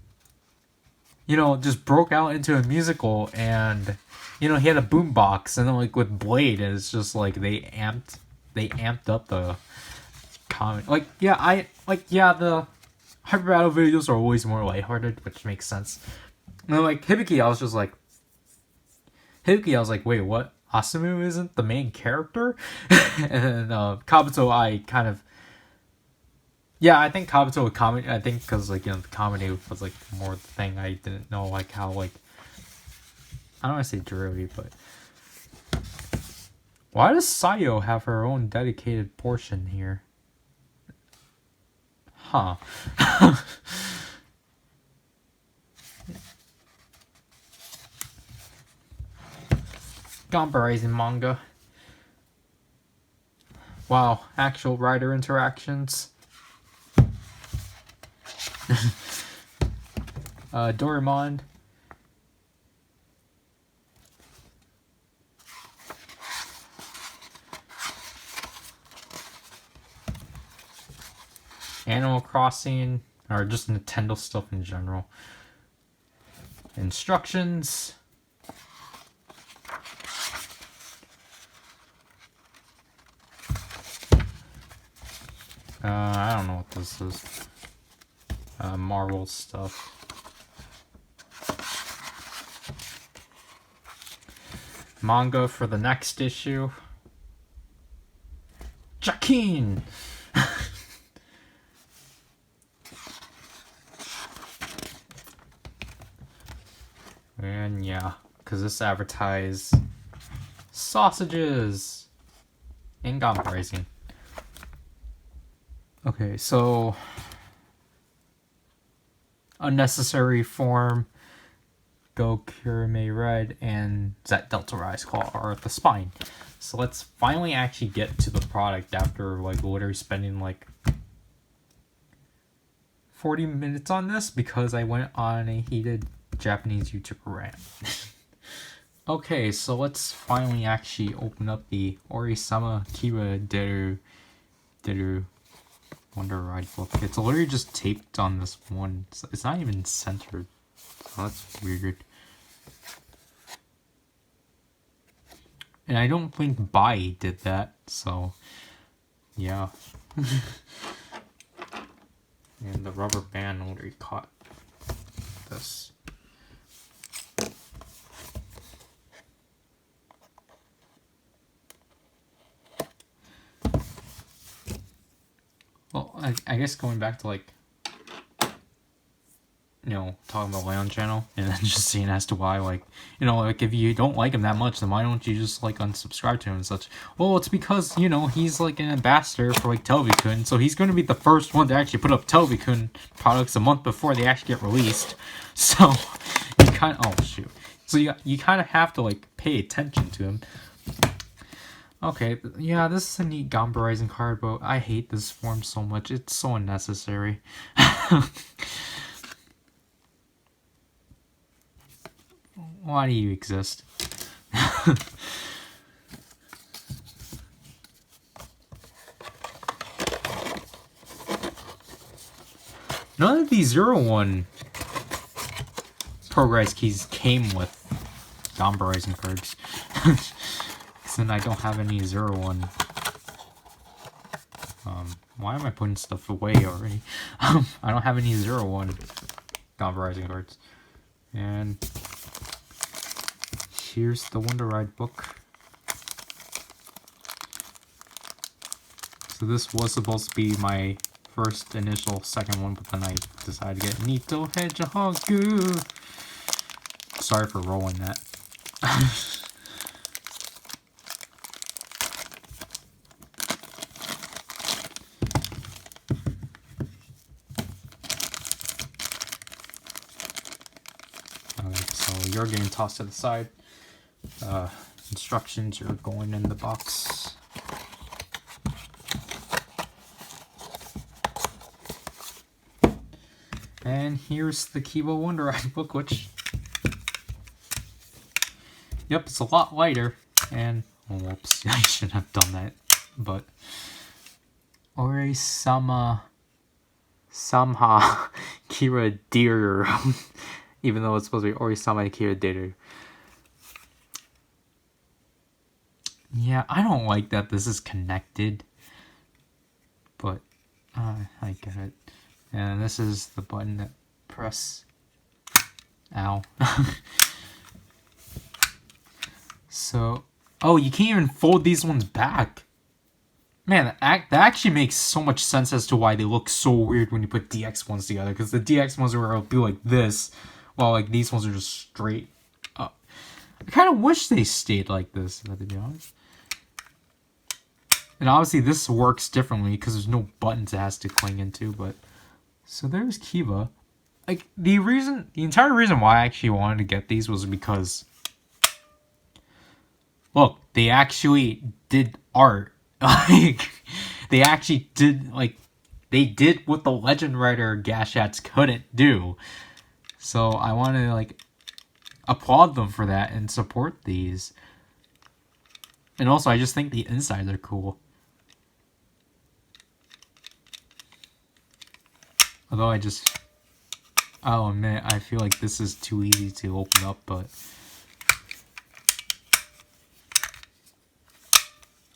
you know, just broke out into a musical, and you know, he had a boombox, and then like with Blade, and it's just like they amped up the comment. Like, yeah, the Hyper Battle videos are always more lighthearted, which makes sense. And then, like, Hibiki, I was like, wait, what? Asumu isn't the main character? And then Kabuto, I think Kabuto would comment. I think because, like, you know, the comedy was, like, more the thing. I didn't know, like, how, like, I don't want to say dreary, but why does Sayo have her own dedicated portion here? Huh. Gamba Rising manga. Wow, actual rider interactions. Doraemon. Animal Crossing, or just Nintendo stuff in general. Instructions. I don't know what this is. Marvel stuff. Manga for the next issue. Jakin! And yeah, because this advertised sausages and gum pricing. Okay, so Unnecessary Form, Go Kirame Red, and Zet Delta Rise Claw are at the spine. So let's finally actually get to the product after like literally spending like 40 minutes on this because I went on a heated Japanese YouTuber rant. Okay, so let's finally actually open up the Ori-sama Kiva Deru Wonder Ridebook. It's literally just taped on this one. It's not even centered. Oh, that's weird. And I don't think Bai did that, so yeah. And the rubber band already caught this. Well, I guess going back to like, you know, talking about Leon channel and then just seeing as to why, like, you know, like if you don't like him that much, then why don't you just like unsubscribe to him and such? Well, it's because, you know, he's like an ambassador for like Televikun, so he's going to be the first one to actually put up Televikun products a month before they actually get released. So you kind of, oh shoot, so you kind of have to like pay attention to him. Okay, yeah, this is a neat Gamba Rising card, but I hate this form so much. It's so unnecessary. Why do you exist? None of these 0-1 Progress keys came with Gamba Rising cards. Then I don't have any 0-1. Why am I putting stuff away already? I don't have any 0-1 Gamba Rising cards. And here's the Wonder Ride book. So this was supposed to be my first initial second one, but then I decided to get Nito Hedgehog. Sorry for rolling that. You're getting tossed to the side. Instructions are going in the box. And here's the Kiva Wonder Ride book, which, yep, it's a lot lighter. And, oh, whoops, I shouldn't have done that. But, Ori-sama Samha Kira Deer. Even though it's supposed to be Ori-sama Kira Deru. Yeah, I don't like that this is connected. But, I get it. And this is the button that press. Ow. So, oh, you can't even fold these ones back. Man, that actually makes so much sense as to why they look so weird when you put DX ones together. Because the DX ones will be like this. Well, like, these ones are just straight up. I kind of wish they stayed like this, to be honest. And obviously, this works differently because there's no buttons it has to cling into, but... So there's Kiva. Like, the entire reason why I actually wanted to get these was because... Look, they actually did art. Like, they actually did, like... They did what the Legend Rider Gashats couldn't do. So I want to like applaud them for that and support these. And also I just think the insides are cool. Although I'll admit, I feel like this is too easy to open up, but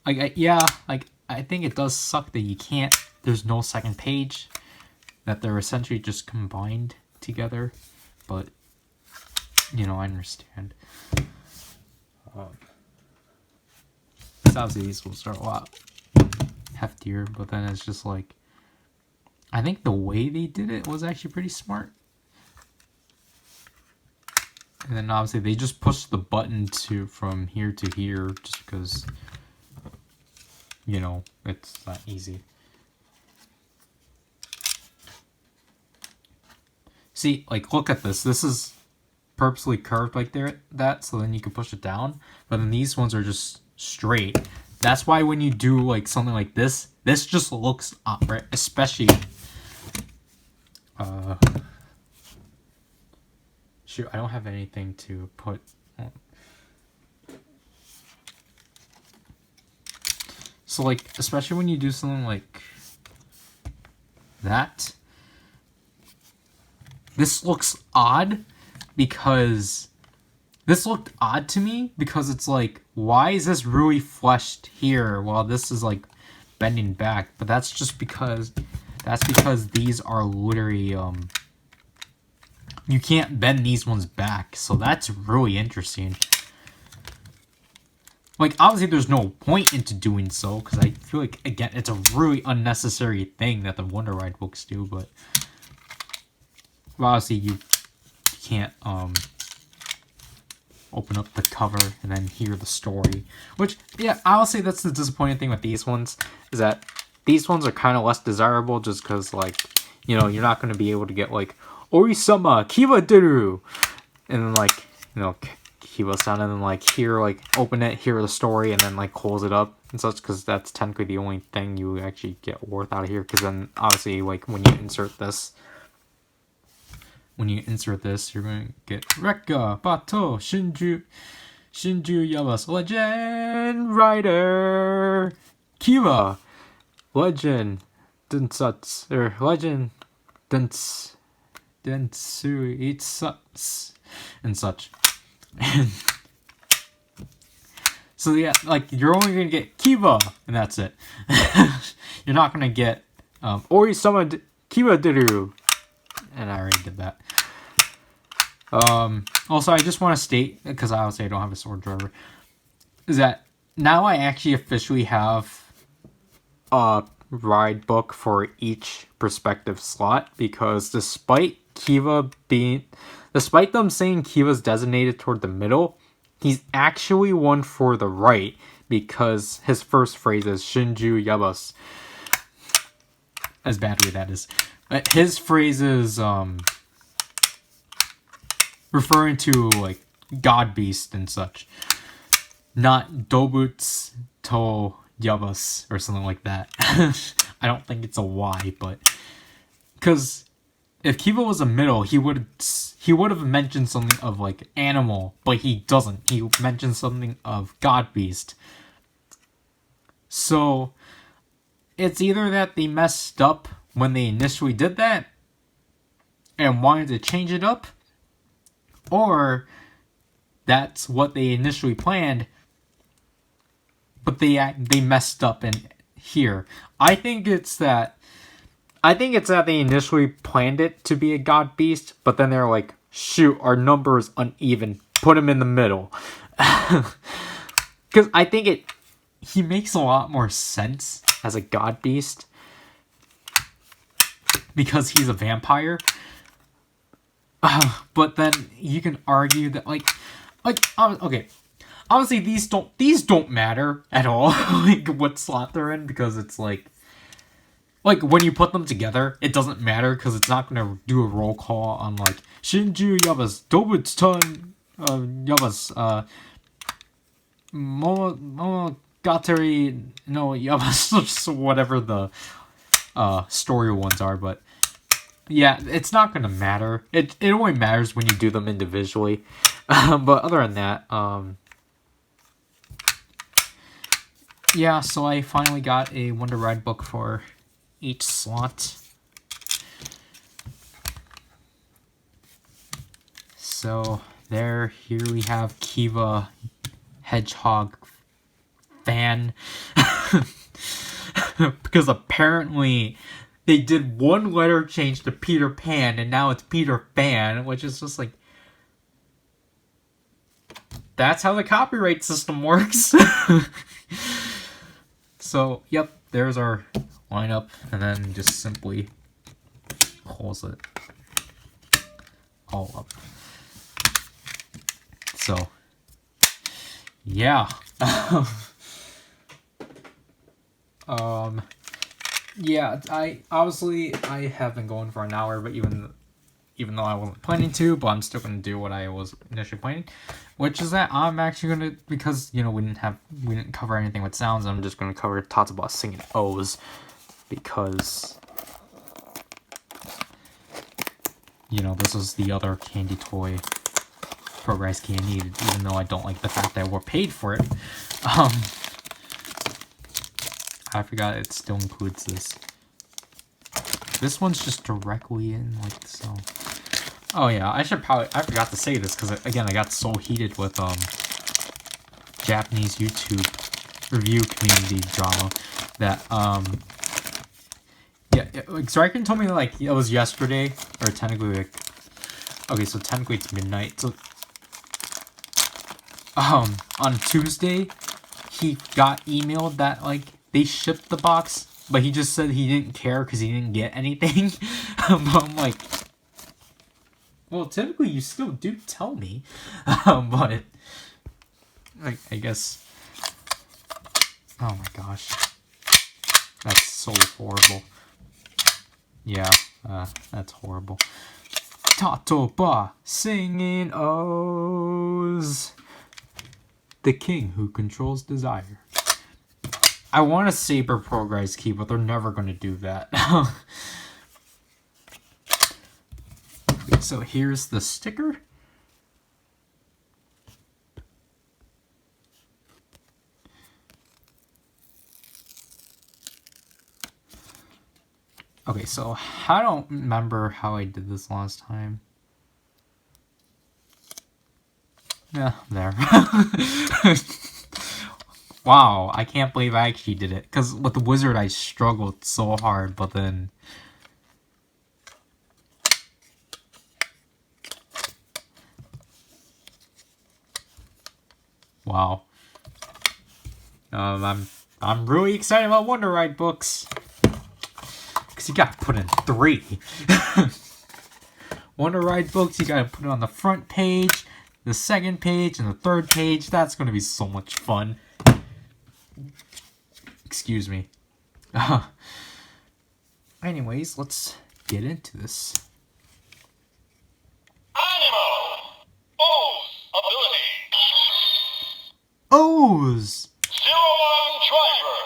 I think it does suck that there's no second page, that they're essentially just combined together, but, you know, I understand. Obviously these will start a lot heftier, but then it's just like, I think the way they did it was actually pretty smart. And then obviously they just pushed the button from here to here just because, you know, it's not easy. See, like, look at this. This is purposely curved like that, so then you can push it down. But then these ones are just straight. That's why when you do like something like this just looks right, especially shoot, I don't have anything to put on. So like, especially when you do something like that, this looks odd because this looked odd to me because it's like, why is this really fleshed here while this is like bending back? But that's just because these are literally you can't bend these ones back, so that's really interesting. Like, obviously there's no point into doing so, because I feel like, again, it's a really unnecessary thing that the Wonder Ride books do, but obviously you can't open up the cover and then hear the story. Which, yeah, I'll say that's the disappointing thing with these ones, is that these ones are kind of less desirable just because, like, you know, you're not going to be able to get, like, Ori-sama, Kiva deru! And then, like, you know, Kiva sound, and then, like, here, like, open it, hear the story, and then, like, close it up and such, because that's technically the only thing you actually get worth out of here, because then, obviously, like, when you insert this, you're going to get Rekka, Bato, Shinju Yaba's Legend Rider, Kiva, Legend Densatsu, or Legend Dentsu Itsatsu, and such. So yeah, like, you're only gonna get Kiva, and that's it. You're not gonna get Ori-sama Kiva deru, and I already did that. Also, I just want to state, because I obviously don't have a sword driver, is that now I actually officially have a ride book for each perspective slot, because despite them saying Kiva's designated toward the middle, he's actually one for the right, because his first phrase is Shinju Yabas. As badly that is. His phrase is referring to, like, God Beast and such. Not Dobuts to Yabas or something like that. I don't think it's a Y, but because if Kiva was a middle, he would have mentioned something of, like, animal, but he doesn't. He mentions something of God Beast. So it's either that they messed up when they initially did that and wanted to change it up, or that's what they initially planned, but they messed up in here. I think it's that they initially planned it to be a God Beast, but then they're like, shoot, our number is uneven, put him in the middle. Because I think he makes a lot more sense as a God Beast, because he's a vampire. But then you can argue that, like, okay, obviously these don't matter at all, like, what slot they're in, because it's like when you put them together, it doesn't matter, because it's not gonna do a roll call on, like, Shinju Yabas, Dobutsun Yabas, Monogatari no Yabas, whatever the story ones are, but yeah, it's not gonna matter. It only matters when you do them individually. But other than that, yeah, so I finally got a Wonder Ridebook for each slot. So here we have Kiva Hedgehog fan. Because apparently they did one letter change to Peter Pan and now it's Peter Fan, which is just like, that's how the copyright system works. So, yep, there's our lineup, and then just simply close it all up. So, yeah. Yeah, I have been going for an hour, but even though I wasn't planning to, but I'm still gonna do what I was initially planning, which is that I'm actually gonna, because we didn't cover anything with sounds, I'm just gonna cover thoughts about singing O's, because this is the other candy toy Progress Key I needed, even though I don't like the fact that we're paid for it. I forgot it still includes this. This one's just directly in, like so. Oh yeah, I forgot to say this, because again, I got so heated with Japanese YouTube review community drama that yeah, so I can told me like it was yesterday, or technically like, okay, so technically it's midnight, so on Tuesday he got emailed that like they shipped the box, but he just said he didn't care because he didn't get anything. But I'm like, well, typically you still do tell me. But I guess, oh my gosh, that's so horrible. Yeah, that's horrible. Tatoba singing O's, the king who controls desire. I want a Saber Progress Key, but they're never going to do that. So here's the sticker. Okay, so I don't remember how I did this last time. Yeah, there. Wow, I can't believe I actually did it. Because with the wizard, I struggled so hard, but then... Wow. I'm really excited about Wonder Ride books. Because you gotta put in 3. Wonder Ride books, you gotta put it on the front page, the second page, and the third page. That's gonna be so much fun. Excuse me. Anyways, let's get into this. Animal! O's ability. O's! 01 driver.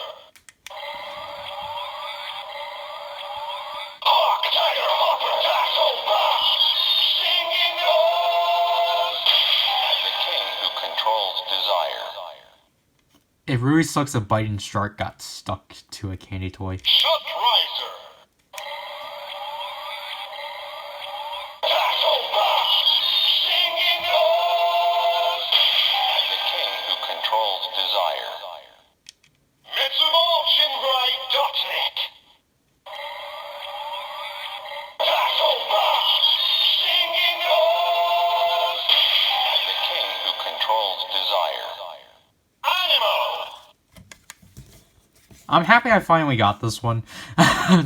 Hawk, Tiger, Hopper, Tackle, Bob. Singing O's. The king who controls desire. It really sucks a biting shark got stuck to a candy toy. Shut Riser. Tackle, Bob. Singing O's. The king who controls desire. MitsumoShinrai.net. Tackle, Bob. Singing O's. The king who controls desire. Animal. I'm happy I finally got this one.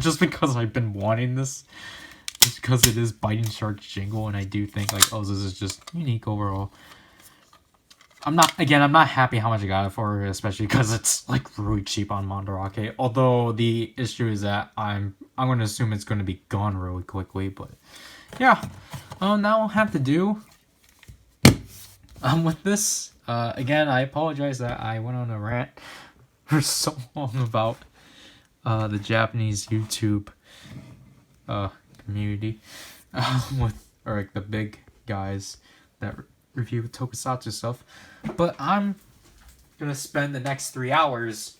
Just because I've been wanting this. Just because it is Biting Shark's jingle, and I do think, like, oh, this is just unique overall. I'm not happy how much I got it for, especially because it's, like, really cheap on Mandarake. Although, the issue is that I'm going to assume it's going to be gone really quickly, but... Yeah. Now I'll have to do... with this. Again, I apologize that I went on a rant for so long about the Japanese YouTube community, with or like the big guys that review tokusatsu stuff. But I'm gonna spend the next 3 hours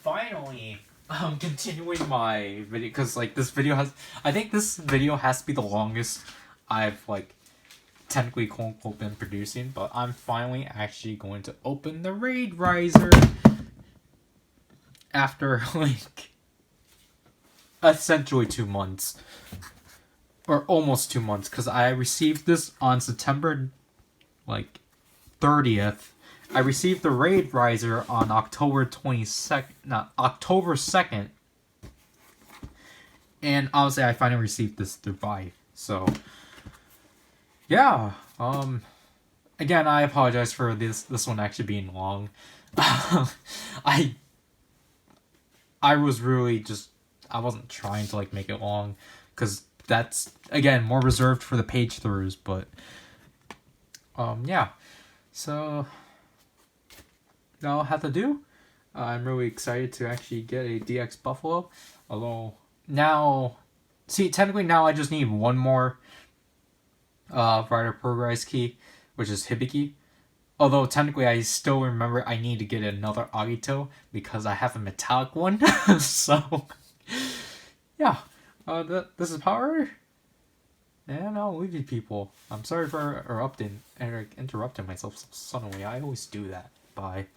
finally continuing my video, because like this video has, I think this video has to be the longest I've like technically quote unquote been producing, but I'm finally actually going to open the Riderizer after like essentially 2 months, or almost 2 months, because I received this on September like 30th. I received the Riderizer on October 22nd, not October 2nd, and obviously I finally received this through Vive. So yeah, again, I apologize for this one actually being long. I was really just, I wasn't trying to like make it long, because that's again more reserved for the page throughs, but yeah, so now I'll have to do. I'm really excited to actually get a DX Buffalo, although now, see, technically now I just need one more Rider Progress key, which is Hibiki. Although technically I still remember I need to get another Agito because I have a metallic one. So yeah, this is PowerRider, and I'll leave you people. I'm sorry for interrupting myself so suddenly. I always do that. Bye.